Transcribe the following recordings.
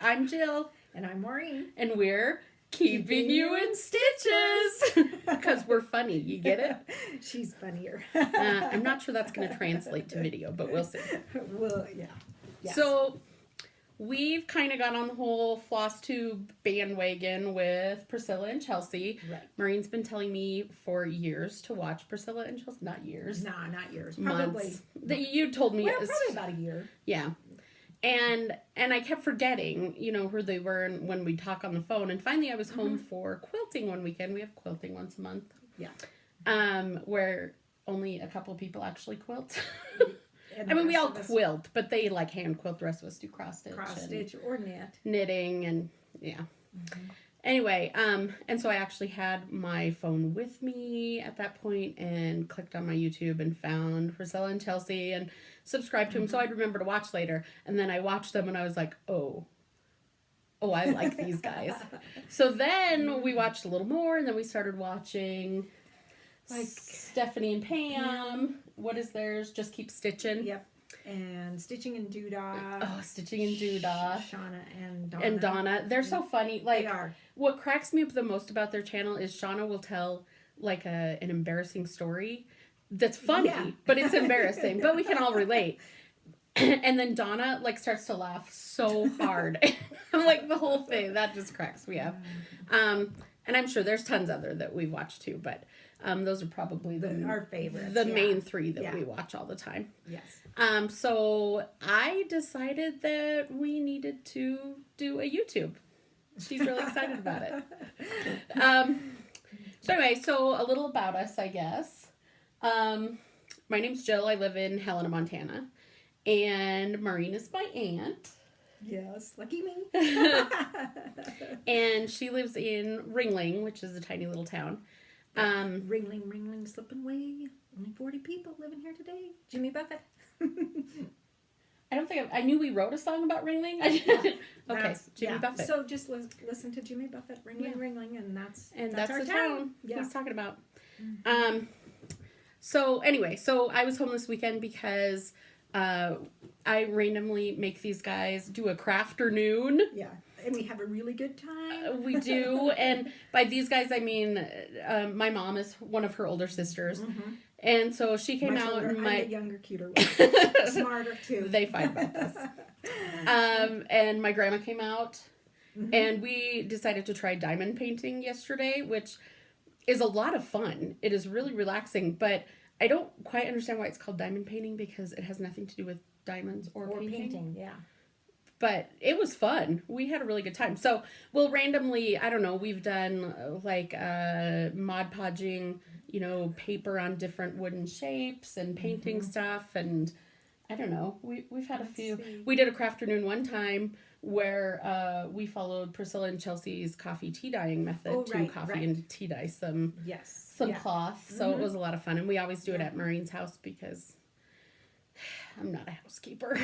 I'm Jill. And I'm Maureen. And we're keeping you in stitches. Because we're funny. You get it? She's funnier. I'm not sure that's going to translate to video, but we'll see. Well, yeah. Yes. So we've kind of got on the whole FlossTube bandwagon with Priscilla and Chelsea. Right. Maureen's been telling me for years to watch Priscilla and Chelsea. Not years. Nah, not years. Months. Probably. You told me Well, it was probably about a year. Yeah. And I kept forgetting, who they were when we talk on the phone. And finally I was home for quilting one weekend. We have quilting once a month. Yeah. Where only a couple people actually quilt. And I mean, the we rest all of us quilt, but they hand quilt. The rest of us do cross stitch. cross stitch or knit. Knitting and yeah. Mm-hmm. Anyway, and so I actually had my phone with me at that point and clicked on my YouTube and found Priscilla and Chelsea and subscribed to them so I'd remember to watch later. And then I watched them and I was like, oh, I like these guys. So then we watched a little more and then we started watching Like Stephanie and Pam. What is theirs? Just Keep Stitching. Yep. And Stitching and Doodah. Oh, Stitching and Doodah. Shauna and Donna. And Donna. They're so funny. Like, they are. What cracks me up the most about their channel is Shauna will tell like an embarrassing story that's funny, but it's embarrassing. But we can all relate. And then Donna like starts to laugh so hard. I'm like the whole thing. That just cracks me up. And I'm sure there's tons other that we watch too, but those are probably Our favorites. the main three that we watch all the time. Yes. So I decided that we needed to do a YouTube. She's really excited about it. So anyway, so a little about us, I guess. My name's Jill. I live in Helena, Montana. And Maureen is my aunt. Yes. Lucky me. And she lives in Ringling, which is a tiny little town. Ringling, slipping away. Only 40 people living here today. Jimmy Buffett. I don't think I knew we wrote a song about Ringling. Okay, Jimmy Buffett. So just listen to Jimmy Buffett, Ringling, and that's our the town he's talking about. Mm-hmm. So anyway, so I was home this weekend because I randomly make these guys do a crafternoon. Yeah, and we have a really good time. We do, and by these guys I mean my mom is one of her older sisters. Mm-hmm. And so she came Much out older, and I'm my the younger, cuter one. Smarter too. They fight about this. And my grandma came out, and we decided to try diamond painting yesterday, which is a lot of fun. It is really relaxing, but I don't quite understand why it's called diamond painting because it has nothing to do with diamonds or painting. Yeah. But it was fun. We had a really good time. So we'll randomly, I don't know, we've done like Mod Podging, paper on different wooden shapes and painting stuff. And I don't know, we've had a few. We did a crafternoon one time where we followed Priscilla and Chelsea's coffee tea dyeing method and tea dye some cloth. So it was a lot of fun. And we always do it at Maureen's house because I'm not a housekeeper.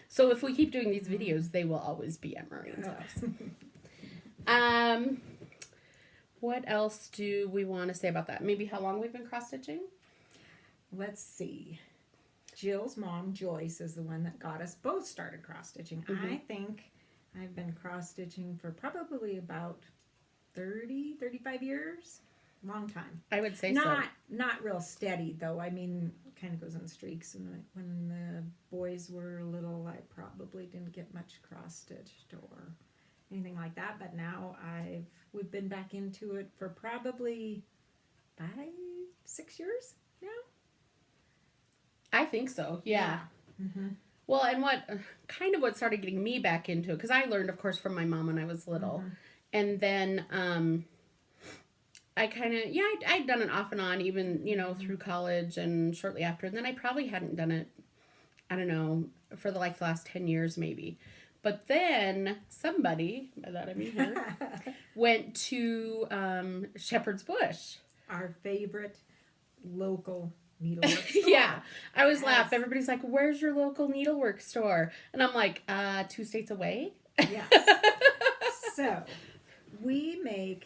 So if we keep doing these videos, they will always be at Maureen's house. What else do we want to say about that? Maybe how long we've been cross-stitching? Let's see. Jill's mom, Joyce, is the one that got us both started cross-stitching. I think I've been cross-stitching for probably about 30, 35 years. Long time. I would say Not real steady, though. I mean, kind of goes in streaks. And when the boys were little, I probably didn't get much cross-stitched or anything like that. But now we've been back into it for probably 5-6 years now. I think so, yeah. Mm-hmm. Well, and what started getting me back into it, because I learned, of course, from my mom when I was little. And then I kind of, I'd done it off and on, even, through college and shortly after. And then I probably hadn't done it, I don't know, for the last 10 years maybe. But then somebody, by that I mean her, went to Shepherd's Bush. Our favorite local needlework store. Yeah, I always laugh. Everybody's like, where's your local needlework store? And I'm like, 2 states away? Yes. So, we make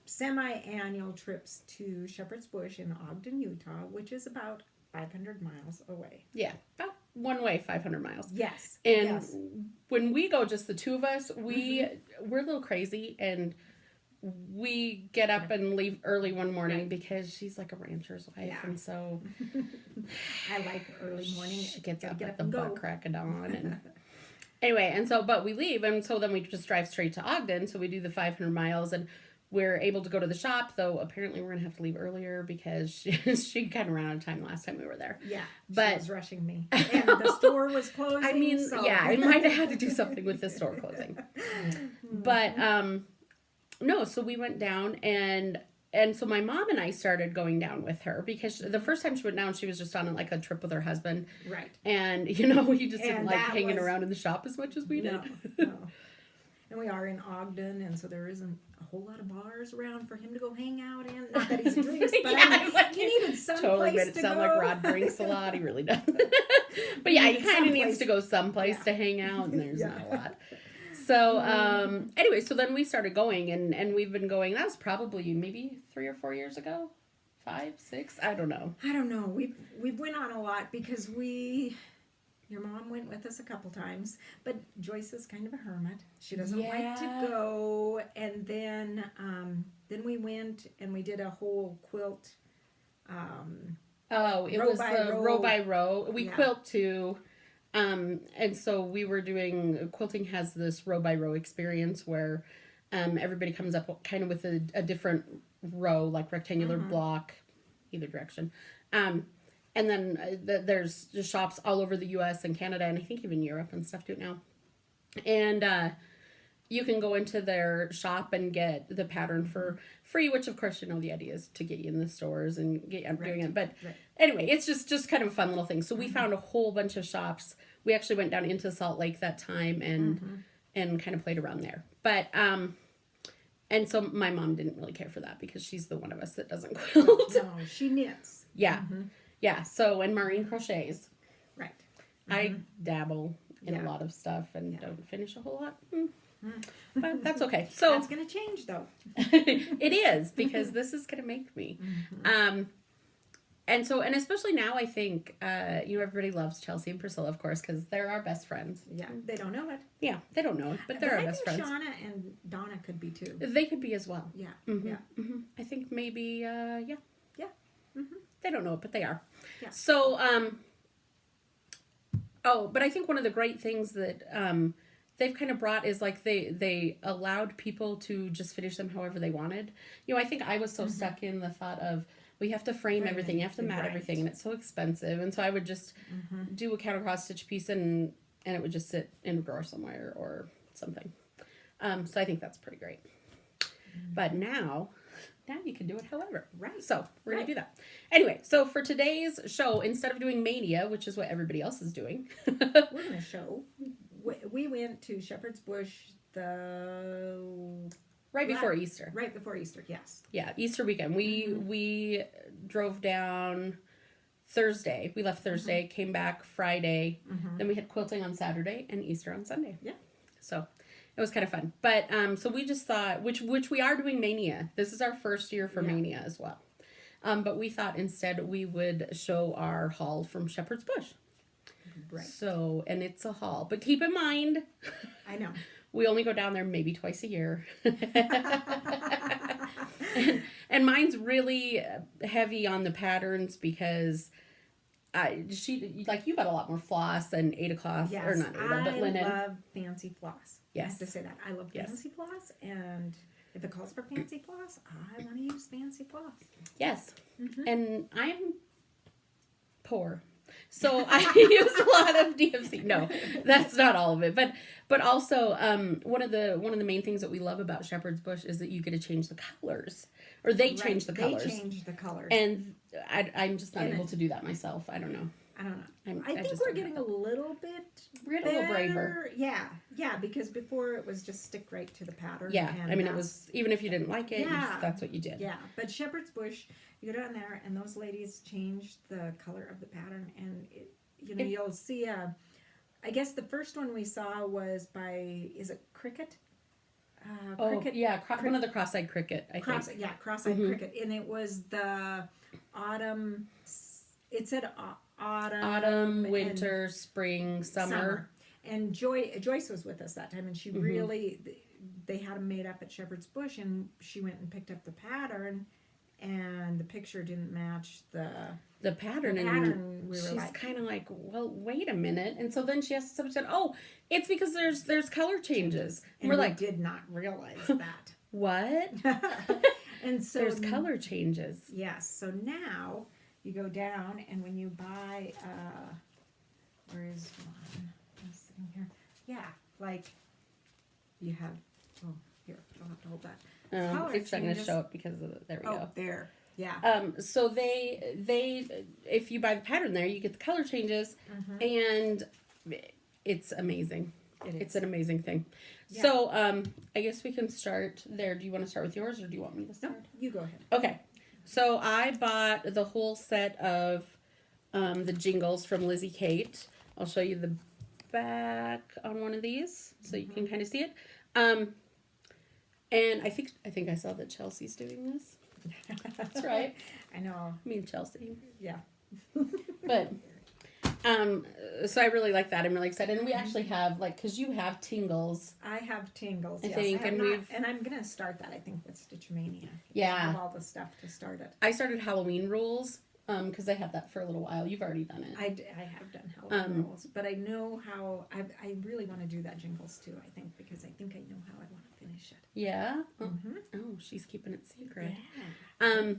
semi-annual trips to Shepherd's Bush in Ogden, Utah, which is about 500 miles away. Yeah, about one way 500 miles. Yes. And yes. when we go, just the two of us, we're a little crazy, and we get up and leave early one morning because she's like a rancher's wife, and so I like early morning. She gets up get at up the and butt go. crack of dawn, and anyway, and so but we leave, and so then we just drive straight to Ogden. So we do the 500 miles, and we're able to go to the shop. Though apparently we're gonna have to leave earlier because she kind of ran out of time last time we were there. Yeah, but she was rushing me, and the store was closing. I mean, so. yeah, I might have had to do something with the store closing, but no. So we went down, and so my mom and I started going down with her because the first time she went down, she was just on like a trip with her husband, right? And you know, you just didn't And like hanging around in the shop as much as we did. No. And we are in Ogden, and so there isn't a whole lot of bars around for him to go hang out in. Not that he's drinks, but Yeah, like, he needed some totally place made it to sound go. like Rod drinks a lot. He really does. But yeah, he kind of needs someplace. to go someplace to hang out, and there's not a lot. So anyway, so then we started going, and we've been going. That was probably maybe 3 or 4 years ago, 5, 6. I don't know. I don't know. We've went on a lot because your mom went with us a couple times, but Joyce is kind of a hermit. She doesn't like to go. And then we went and we did a whole quilt. It was the row by row. We quilt too. And so we were doing, quilting has this row by row experience where everybody comes up kind of with a different row, like rectangular block, either direction. And then there's just shops all over the U.S. and Canada, and I think even Europe and stuff do it now. And you can go into their shop and get the pattern for free, which of course, you know, the idea is to get you in the stores and get you doing it. But anyway, it's just kind of a fun little thing. So we found a whole bunch of shops. We actually went down into Salt Lake that time and kind of played around there. But and so my mom didn't really care for that because she's the one of us that doesn't quilt. No, she knits. Yeah. Yeah, so, and Maureen crochets. Right. I dabble in a lot of stuff and don't finish a whole lot. But that's okay. So that's going to change, though. It is, because this is going to make me. And so, and especially now, I think, everybody loves Chelsea and Priscilla, of course, because they're our best friends. Yeah, they don't know it. Yeah, they don't know it, but they're our best friends. I think Shauna and Donna could be, too. They could be as well. Yeah, I think maybe, Yeah. They don't know it, but they are. Yeah. So, but I think one of the great things that they've kind of brought is like they allowed people to just finish them however they wanted. You know, I think I was so stuck in the thought of we have to frame everything, you have to mat everything, and it's so expensive. And so I would just do a counter cross stitch piece and it would just sit in a drawer somewhere or something. So I think that's pretty great. But now you can do it however. Right. So we're going to do that. Anyway, so for today's show, instead of doing Mania, which is what everybody else is doing. We're going to show. We went to Shepherd's Bush right before Easter. Right before Easter, yes. Yeah, Easter weekend. We drove down Thursday. We left Thursday, came back Friday. Then we had quilting on Saturday and Easter on Sunday. Yeah. So it was kind of fun. But so we just thought, which we are doing Mania. This is our first year for Mania as well. But we thought instead we would show our haul from Shepherd's Bush. Right. So, and it's a haul. But keep in mind, I know. We only go down there maybe twice a year. and mine's really heavy on the patterns because you got a lot more floss and Ada cloth, yes, or not Ada, but linen. I love fancy floss. Yes. I have to say that. I love fancy floss, and if it calls for fancy floss, I want to use fancy floss. Yes. And I'm poor. So I use a lot of DFC. No, that's not all of it. But also one of the main things that we love about Shepherd's Bush is that you get to change the colors. Or they change the colors. They change the colors. And I'm just not able to do that myself. I don't know. I think we're getting a little bit We're getting a little braver. Yeah, because before it was just stick right to the pattern. Yeah, and I mean, it was, even if you didn't like it, that's what you did. Yeah, but Shepherd's Bush, you go down there, and those ladies changed the color of the pattern, and you'll see I guess the first one we saw was by, is it Cricket? Cricket? Yeah, one of the cross-eyed cricket, I think. Yeah, cross-eyed cricket, and it was the autumn, it said autumn, winter, spring, summer. And Joyce was with us that time, and she really, they had them made up at Shepherd's Bush, and she went and picked up the pattern, and the picture didn't match the pattern. And we were she's like, kind of like, well, wait a minute. And so then she asked somebody, said, oh, it's because there's color changes. And we're we like, did not realize that. what? And so there's color changes. Yes. So now you go down, and when you buy, where is one? I'm sitting here. Yeah, like you have. Oh, here, I'll have to hold that. It's not going to show up because of there we go. Oh, there. Yeah. So they if you buy the pattern there, you get the color changes, and it's amazing. It's an amazing thing. Yeah. So I guess we can start there. Do you want to start with yours, or do you want me to start? No, you go ahead. Okay. So I bought the whole set of the jingles from Lizzie Kate. I'll show you the back on one of these so you can kind of see it. And I think I saw that Chelsea's doing this. That's right. I know. I mean Chelsea. Yeah. But so I really like that. I'm really excited. And we actually have because you have tingles. I have tingles. I think, and I'm gonna start that. I think with Stitchmania. Yeah. I have all the stuff to start it. I started Halloween rules because I had that for a little while. You've already done it. I have done Halloween rules, but I know how. I really want to do that jingles too. I think because I think I know how I want to finish it. Yeah. Oh, she's keeping it secret. Yeah.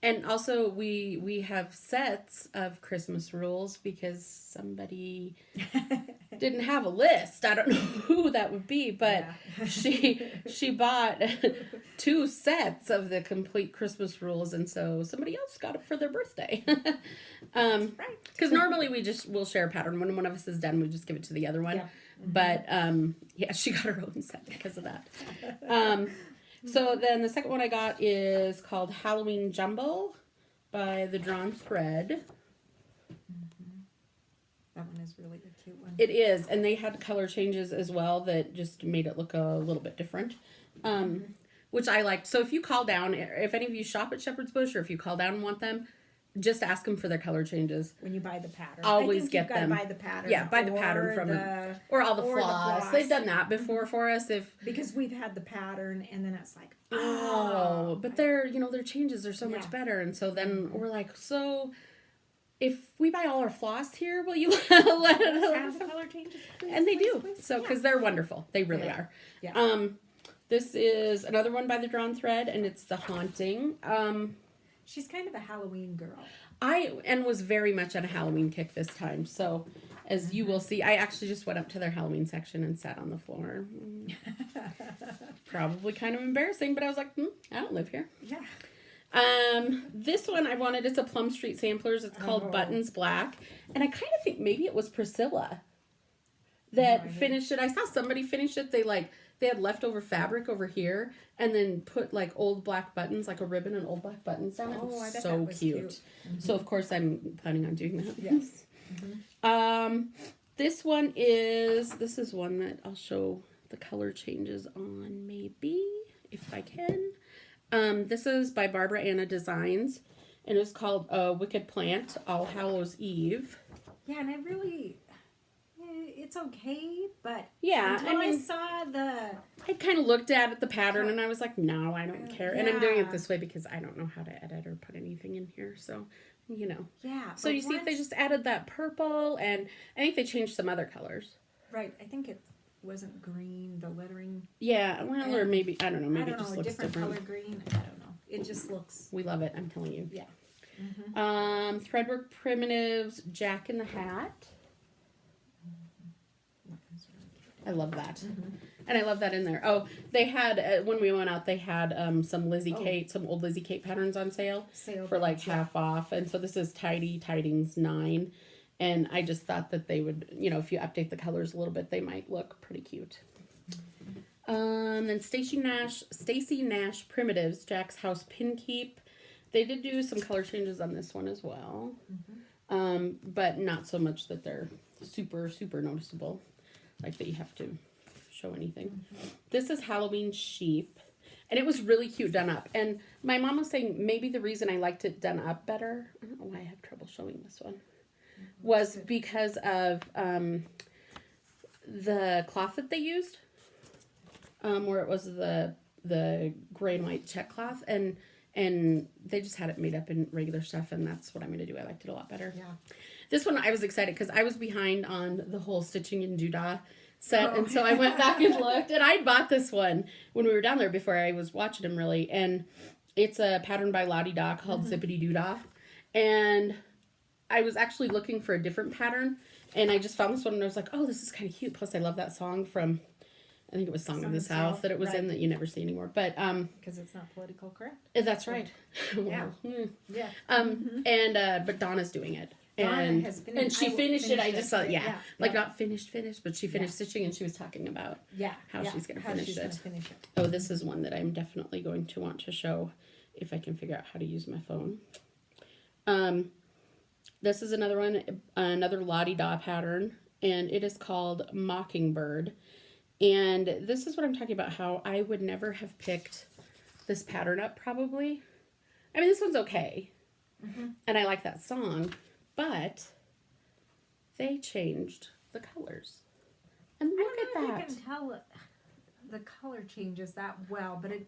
And also we have sets of Christmas rules because somebody didn't have a list. I don't know who that would be, but she bought 2 sets of the complete Christmas rules, and so somebody else got it for their birthday. Because normally we'll share a pattern. When one of us is done, we just give it to the other one. Yeah. But she got her own set because of that. So then the second one I got is called Halloween Jumble by The Drawn Thread. That one is really a cute one. It is, and they had color changes as well that just made it look a little bit different, which I liked. So if you call down, if any of you shop at Shepherd's Bush, or if you call down and want them, just ask them for their color changes. When you buy the pattern. Always get them. Buy the pattern. Yeah, buy the pattern from them. Or all the floss. They've done that before for us. Because we've had the pattern, and then it's like, but their changes are so much better. And so then we're like, so if we buy all our floss here, will you let us have the color changes? Please, and they do. Please. So, because they're wonderful. They really are. Yeah. This is another one by The Drawn Thread, and it's The Haunting. She's kind of a Halloween girl. I was very much on a Halloween kick this time. So, as you will see, I actually just went up to their Halloween section and sat on the floor. Probably kind of embarrassing, but I was like, I don't live here. Yeah. This one I wanted, it's a Plum Street Samplers. It's called Buttons Black. And I kind of think maybe it was Priscilla that finished it. I saw somebody finish it. They had leftover fabric over here and then put old black buttons, like a ribbon and old black buttons down it. Oh, I bet so that was cute. Mm-hmm. So of course I'm planning on doing that. Yes. This is one that I'll show the color changes on maybe, if I can. This is by Barbara Anna Designs, and it's called Wicked Plant, All Hallows Eve. Yeah, and it's okay, but yeah, I saw I kind of looked at the pattern and I was like, no, I don't care. And I'm doing it this way because I don't know how to edit or put anything in here. So, Yeah. So you see, they just added that purple, and I think they changed some other colors. Right. I think it wasn't green, the lettering. Yeah, well, or maybe, I don't know, maybe it just looks different. Color green. I don't know. It just looks. We love it, I'm telling you. Yeah. Threadwork Primitives, Jack in the Hat. I love that. And I love that in there. Oh, they had, when we went out, they had some Kate, some old Lizzie Kate patterns on sale for half off. And so this is Tidy Tidings 9. And I just thought that they would, if you update the colors a little bit, they might look pretty cute. Then Stacy Nash Primitives, Jack's House Pin Keep. They did do some color changes on this one as well. But not so much that they're super, super noticeable. Like that you have to show anything. This is Halloween Sheep. And it was really cute done up. And my mom was saying maybe the reason I liked it done up better, I don't know why I have trouble showing this one. was because of the cloth that they used, where it was the gray and white check cloth, and they just had it made up in regular stuff, and that's what I'm going to do. I liked it a lot better. Yeah. This one I was excited because I was behind on the whole stitching and doodah set, and so I went back and looked, and I bought this one when we were down there before I was watching them really, and it's a pattern by Lottie Da called Zippity Doodah, and I was actually looking for a different pattern, and I just found this one, and I was like, oh, this is kind of cute. Plus, I love that song from, I think it was Song of the South that it was in that you never see anymore. But because it's not political correct. That's right. Yeah. Yeah. Yeah. But Donna's doing it. Donna has finished. And she finished it. I just thought, like yeah. not finished, but she finished stitching, and she was talking about how she's going to finish it. Oh, this is one that I'm definitely going to want to show if I can figure out how to use my phone. This is another one, another Lottie Da pattern, and it is called Mockingbird. And this is what I'm talking about, how I would never have picked this pattern up probably. I mean, this one's okay. And I like that song, but they changed the colors. And look at that. I don't know if you can tell the color changes that well, but it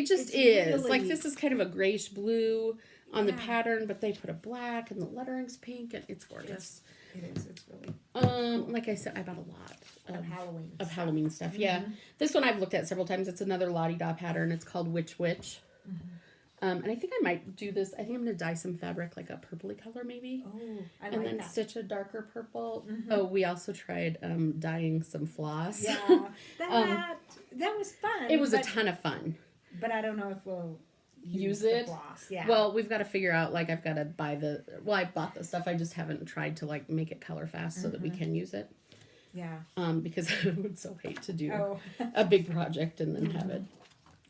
just is. Really, like, this is kind of a grayish blue on the pattern, but they put a black and the lettering's pink, and it's gorgeous. It is. It's really like I said, I bought a lot of Halloween stuff. Yeah. This one I've looked at several times. It's another Lottie Da pattern. It's called Witch Witch. And I think I might do this. I think I'm going to dye some fabric, like a purpley color maybe. Oh, I like and then that. stitch a darker purple. Oh, we also tried dyeing some floss. Yeah, that was fun. It was a ton of fun. But I don't know if we'll use it. The floss. Yeah. Well, we've got to figure out, like, I've got to buy I bought the stuff. I just haven't tried to, like, make it color fast so that we can use it. Yeah. Because I would so hate to do a big project and then have it.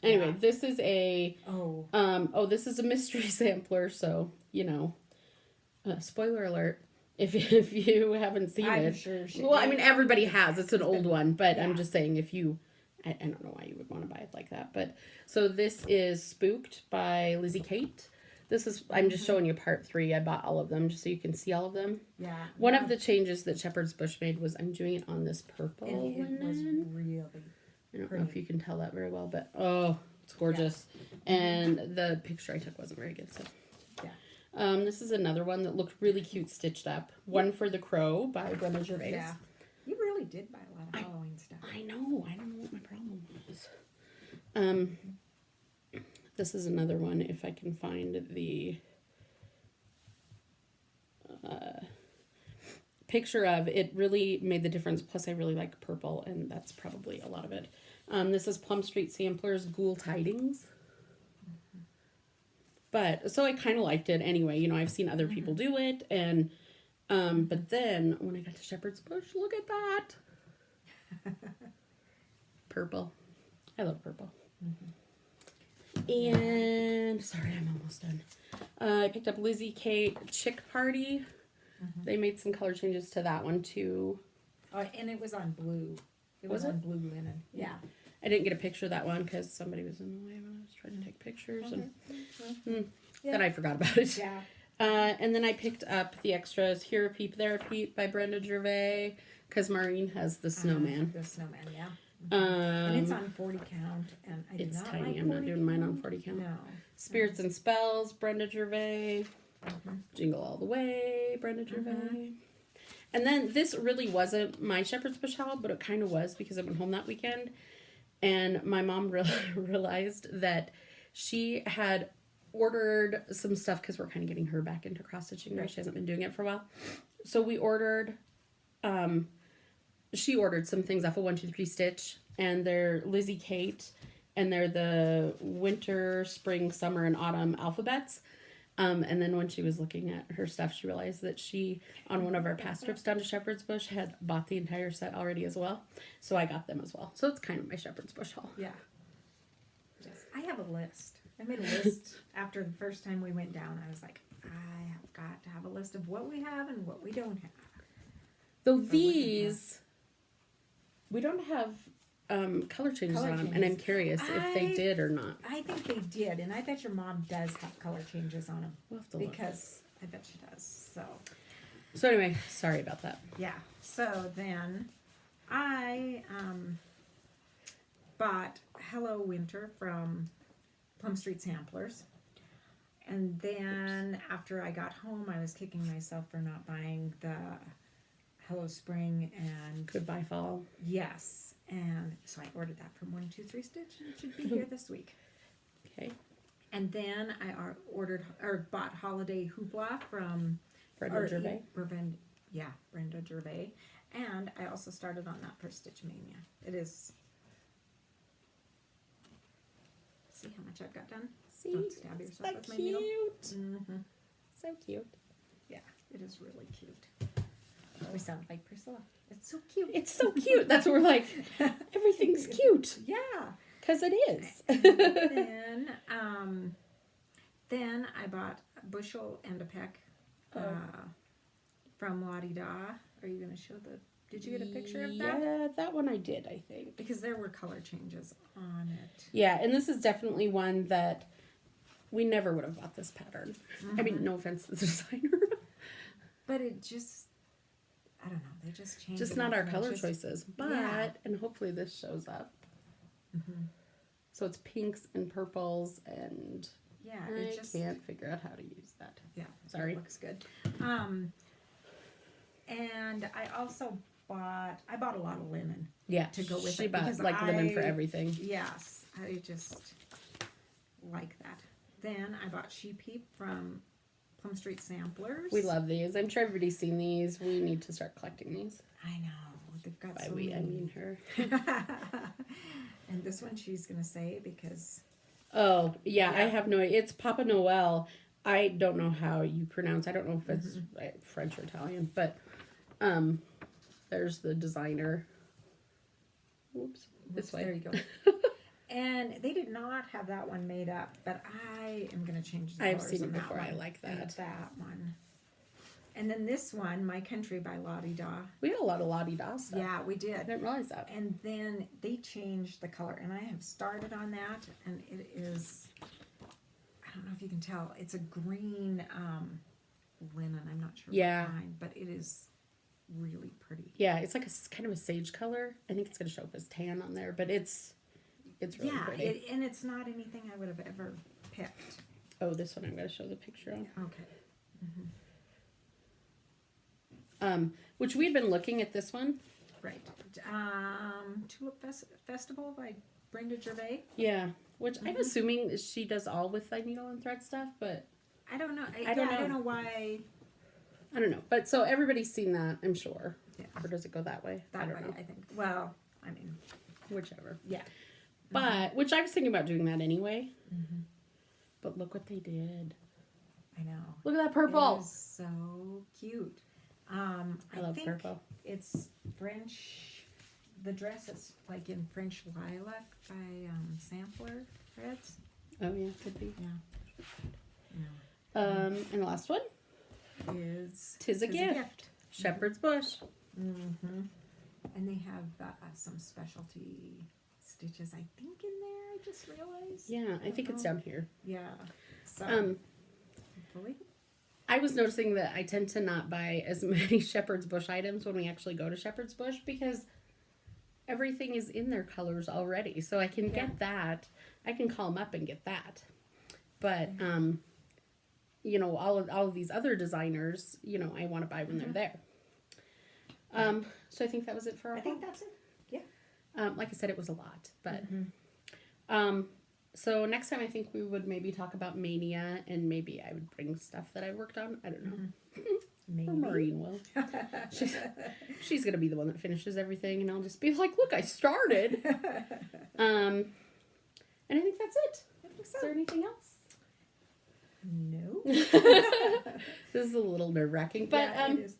Anyway, this is a this is a mystery sampler, so spoiler alert if you haven't seen it. Sure well, I mean, everybody has. It's an old one, but I'm just saying if you I don't know why you would want to buy it like that, but so this is Spooked by Lizzie Kate. This is I'm just showing you part 3. I bought all of them just so you can see all of them. Yeah. One of the changes that Shepherd's Bush made was I'm doing it on this purple and it was really I don't know if you can tell that very well, but it's gorgeous. Yeah. And the picture I took wasn't very good, so. Yeah. This is another one that looked really cute stitched up. One for the Crow by Brenda Gervais. Yeah. You really did buy a lot of Halloween stuff. I know. I don't know what my problem was. This is another one if I can find the picture of it. Really made the difference. Plus, I really like purple, and that's probably a lot of it. This is Plum Street Samplers Ghoul Tidings. But so I kind of liked it anyway. I've seen other people do it, and but then when I got to Shepherd's Bush, look at that. Purple. I love purple. And sorry, I'm almost done. I picked up Lizzie Kate Chick Party. They made some color changes to that one too. Oh, and it was on blue. It was on blue linen. Yeah. I didn't get a picture of that one because somebody was in the way when I was trying to take pictures, and then I forgot about it. Yeah. And then I picked up the extras. Here a Peep, There a Peep by Brenda Gervais because Maureen has the snowman. The snowman, yeah. And it's on 40 count, and I it's do not tiny. like I'm not doing mine on 40 count. No. Spirits and Spells, Brenda Gervais. Jingle All the Way, Brenda Gervais. And then this really wasn't my Shepherd's Bush haul, but it kind of was because I went home that weekend. And my mom realized that she had ordered some stuff because we're kind of getting her back into cross stitching now. She hasn't been doing it for a while. So we ordered, she ordered some things off of 1-2-3 Stitch, and they're Lizzie Kate, and they're the winter, spring, summer, and autumn alphabets. And then when she was looking at her stuff, she realized that she, on one of our past trips down to Shepherd's Bush, had bought the entire set already as well. So I got them as well. So it's kind of my Shepherd's Bush haul. Yeah. Yes. I have a list. I made a list after the first time we went down. I was like, I have got to have a list of what we have and what we don't have. Though these, we don't have color changes on them, and I'm curious if they did or not. I think they did, and I bet your mom does have color changes on them. We'll have to look. Because I bet she does. So So anyway, sorry about that. Yeah. So then I bought Hello Winter from Plum Street Samplers. And then after I got home, I was kicking myself for not buying the Hello Spring and Goodbye fall. yes. And so I ordered that from 123 Stitch, and it should be here this week. Okay. And then I bought Holiday Hoopla from Brenda Gervais. Brenda Gervais. And I also started on that for Stitch Mania. It is. See how much I've got done? See, Don't stab yourself so with my needle. cute. Mm-hmm. So cute. Yeah, it is really cute. We sound like Priscilla. It's so cute. It's so cute. That's what we're like. Everything's cute. Yeah. Because it is. Then I bought a bushel and a peck from Lottie Da. Are you going to show did you get a picture of that? Yeah, that one I did, I think. Because there were color changes on it. Yeah, and this is definitely one that we never would have bought this pattern. I mean, no offense to the designer. But it just, I don't know, they just changed. Just not our color choices. But, and hopefully this shows up. Mm-hmm. So it's pinks and purples, and yeah, I can't figure out how to use that. Yeah, sorry. It looks good. And I also bought a lot of linen. Yeah, to go with she it. bought like linen for everything. Yes, I just like that. Then I bought Sheep Heap from Plum Street Samplers. We love these. I'm sure everybody's seen these. We need to start collecting these. I know. They've got By so we, many. I mean her. And this one she's going to say because... Oh, yeah, I Yeah. have no idea. It's Papa Noel. I don't know how you pronounce. I don't know if it's French or Italian, but there's the designer. Whoops. This way. There you go. And they did not have that one made up, but I am going to change the I've colors seen it on that before. I one like and that. that one. And then this one, My Country by Lottie Da. We had a lot of Lottie Da stuff. Yeah, we I did. didn't realize that. And then they changed the color, and I have started on that, and it is, I don't know if you can tell, it's a green linen. I'm not sure Yeah. what kind, but it is really pretty. Yeah, it's like a kind of a sage color. I think it's going to show up as tan on there, but it's really pretty. And it's not anything I would have ever picked. Oh, this one I'm going to show the picture on. Okay. Which we had been looking at this one. Right. Tulip Festival by Brenda Gervais. Yeah, which I'm assuming she does all with like needle and thread stuff, but I don't know. I don't I don't know. know why. I don't know. But so everybody's seen that, I'm sure. Yeah. Or does it go that way? I That don't way, know. I think. Well, I mean, Whichever. yeah. But, which I was thinking about doing that anyway. But look what they did. I know. Look at that It purple. is so cute. I love think purple. it's French. The dress is like in French lilac by Sampler Threads. Oh, yeah, could be. Yeah. And the last one, Is Tis a Gift. Shepherd's Bush. Mm-hmm. And they have some specialty stitches, I think, in there. I just realized. Yeah, I think it's down here. Yeah. So, hopefully. I was noticing that I tend to not buy as many Shepherd's Bush items when we actually go to Shepherd's Bush because everything is in their colors already. So I can get that. I can call them up and get that. But, you know, all of these other designers, you know, I want to buy when they're there. So I think that was it for our I think that's it. Yeah. like I said, it was a lot. But, so next time I think we would maybe talk about Mania and maybe I would bring stuff that I worked on. I don't know. Maybe. Or Maureen will. She's going to be the one that finishes everything and I'll just be like, look, I started. And I think that's it. I think Is there so. anything else? No. This is a little nerve-wracking. But Yeah, it is.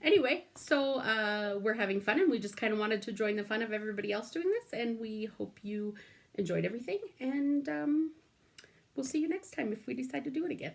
anyway, so we're having fun and we just kind of wanted to join the fun of everybody else doing this. And we hope you enjoyed everything. And we'll see you next time if we decide to do it again.